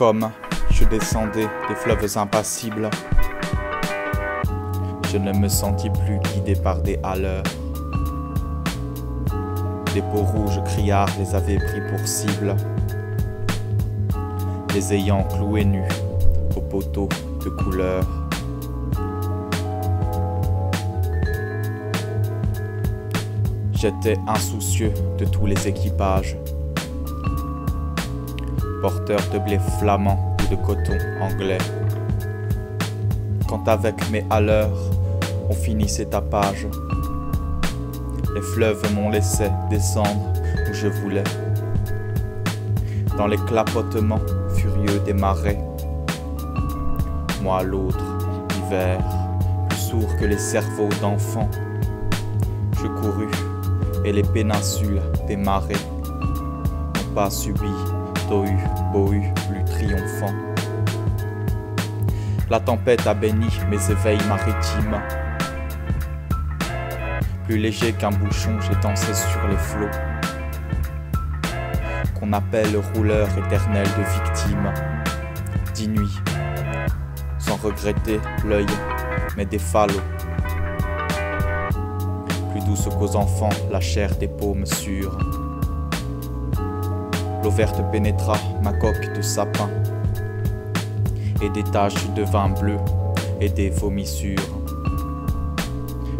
Comme je descendais des fleuves impassibles, je ne me sentis plus guidé par des haleurs. Des peaux rouges criards les avaient pris pour cible, les ayant cloués nus aux poteaux de couleur. J'étais insoucieux de tous les équipages, porteur de blé flamand ou de coton anglais. Quand avec mes haleurs, on finissait tapage, les fleuves m'ont laissé descendre où je voulais, dans les clapotements furieux des marais. Moi l'autre, hiver, plus sourd que les cerveaux d'enfants, je courus, et les péninsules des marais n'ont pas subi tohu-bohu plus triomphant. La tempête a béni mes éveils maritimes. Plus léger qu'un bouchon, j'ai dansé sur les flots qu'on appelle rouleur éternel de victimes. D'inuit, sans regretter l'œil, mais des falots. Plus douce qu'aux enfants, la chair des paumes sûres. L'eau verte pénétra ma coque de sapin, et des taches de vin bleu et des vomissures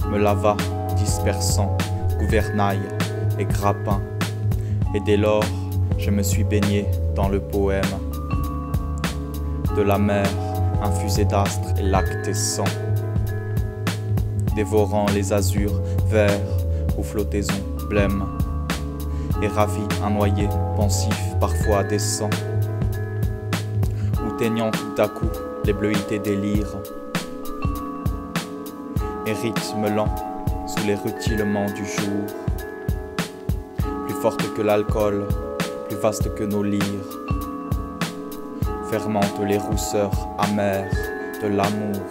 me lava, dispersant gouvernail et grappin, et dès lors je me suis baigné dans le poème de la mer infusée d'astres et lactescents, dévorant les azurs verts aux flottaisons blêmes, et ravi un noyer pensif parfois décent, ou teignant tout à coup les bleuités des lyres, et rythme lent sous les rutilements du jour, plus forte que l'alcool, plus vaste que nos lyres, fermente les rousseurs amères de l'amour.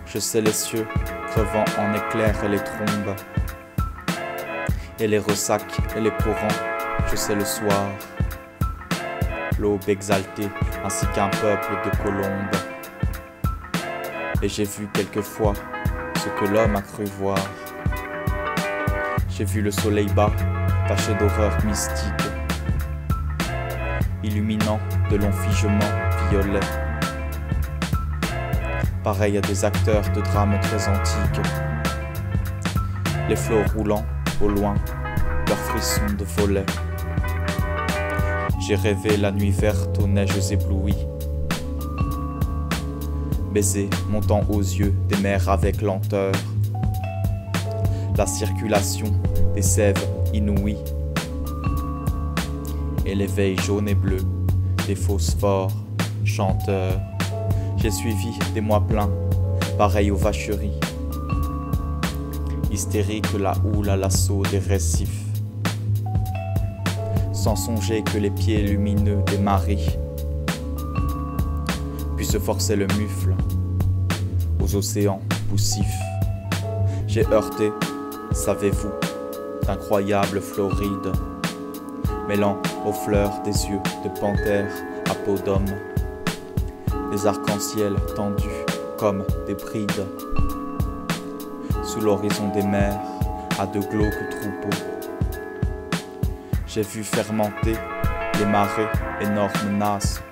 Je sais les cieux crevant en éclairs et les trombes, et les ressacs et les courants, je sais le soir, l'aube exaltée ainsi qu'un peuple de colombes. Et j'ai vu quelquefois ce que l'homme a cru voir. J'ai vu le soleil bas, taché d'horreur mystique, illuminant de longs figements violets, pareil à des acteurs de drames très antiques. Les flots roulant au loin, leurs frissons de volets. J'ai rêvé la nuit verte aux neiges éblouies, baiser montant aux yeux des mers avec lenteur, la circulation des sèves inouïes, et l'éveil jaune et bleu des phosphores chanteurs. J'ai suivi des mois pleins, pareils aux vacheries, hystérique la houle à l'assaut des récifs, sans songer que les pieds lumineux des maris puissent forcer le mufle aux océans poussifs. J'ai heurté, savez-vous, d'incroyables florides, mêlant aux fleurs des yeux de panthère à peau d'homme, des arcs-en-ciel tendus comme des brides, sous l'horizon des mers, à de glauques troupeaux. J'ai vu fermenter les marées énormes nasses,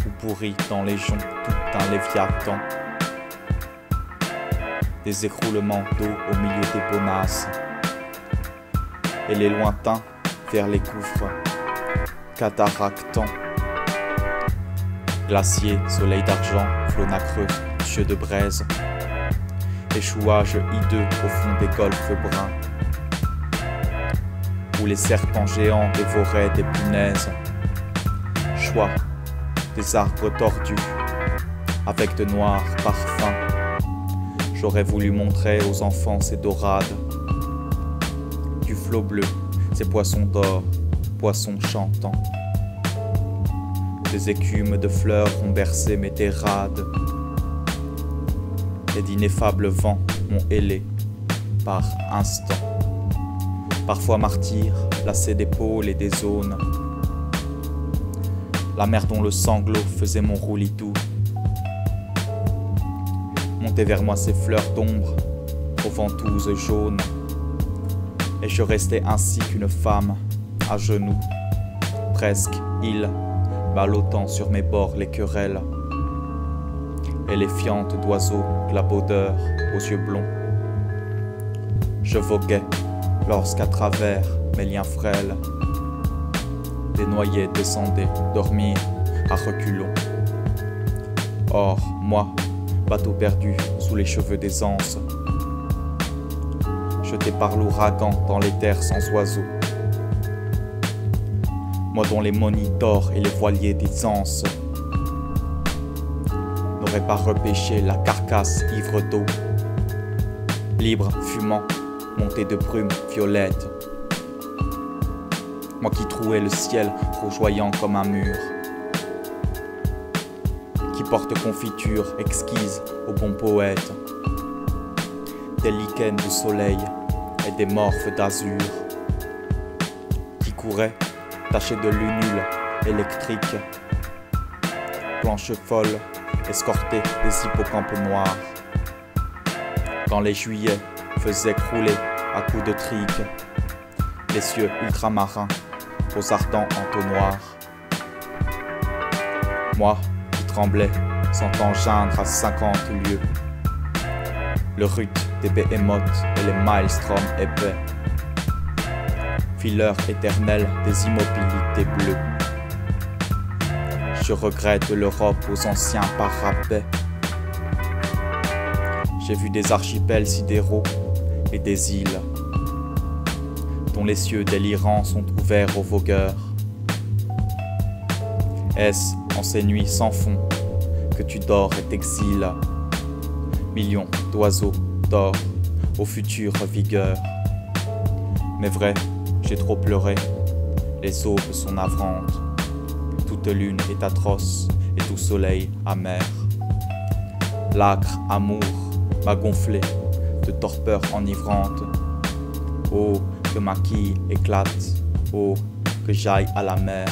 ou pourri dans les joncs tout un léviathan, des écroulements d'eau au milieu des bonasses, et les lointains vers les gouffres cataractants. Glacier, soleil d'argent, flot nacreux, yeux de braise, échouage hideux au fond des golfes bruns, où les serpents géants dévoraient des punaises. Choix des arbres tordus, avec de noirs parfums. J'aurais voulu montrer aux enfants ces dorades, du flot bleu, ces poissons d'or, poissons chantants. Des écumes de fleurs ont bercé mes terrades, et d'ineffables vents m'ont hélé par instants. Parfois martyr, lassé d'épaules et des zones, la mer dont le sanglot faisait mon roulis-tout. Montaient vers moi ces fleurs d'ombre, aux ventouses jaunes, et je restais ainsi qu'une femme, à genoux, presque île, ballottant sur mes bords les querelles, et les fientes d'oiseaux clabaudeurs aux yeux blonds. Je voguais lorsqu'à travers mes liens frêles, des noyés descendaient dormir à reculons. Or, moi, bateau perdu sous les cheveux des anses, jeté par l'ouragan dans les terres sans oiseaux, moi dont les monitors et les voiliers des anses n'auraient pas repêché la carcasse ivre d'eau, libre, fumant, monté de brume violette, moi qui trouais le ciel rougeoyant comme un mur, qui porte confiture exquise aux bons poètes, des lichens du soleil et des morphes d'azur, qui couraient tachés de lunules électriques, planches folles escortées des hippocampes noirs, quand les juillets faisaient crouler à coups de trique les cieux ultramarins aux ardents entonnoirs. Moi qui tremblais, sentant geindre à 50 lieues le rut des behémoths et les maelstroms épais, fileurs éternels des immobilités bleues. Je regrette l'Europe aux anciens parapets. J'ai vu des archipels sidéraux et des îles dont les cieux délirants sont ouverts aux vogueurs. Est-ce en ces nuits sans fond que tu dors et t'exiles? Millions d'oiseaux d'or aux futures vigueurs. Mais vrai, j'ai trop pleuré, les aubes sont navrantes, toute lune est atroce et tout soleil amer. L'âcre amour m'a gonflé de torpeur enivrante. Oh, que ma quille éclate, oh, que j'aille à la mer.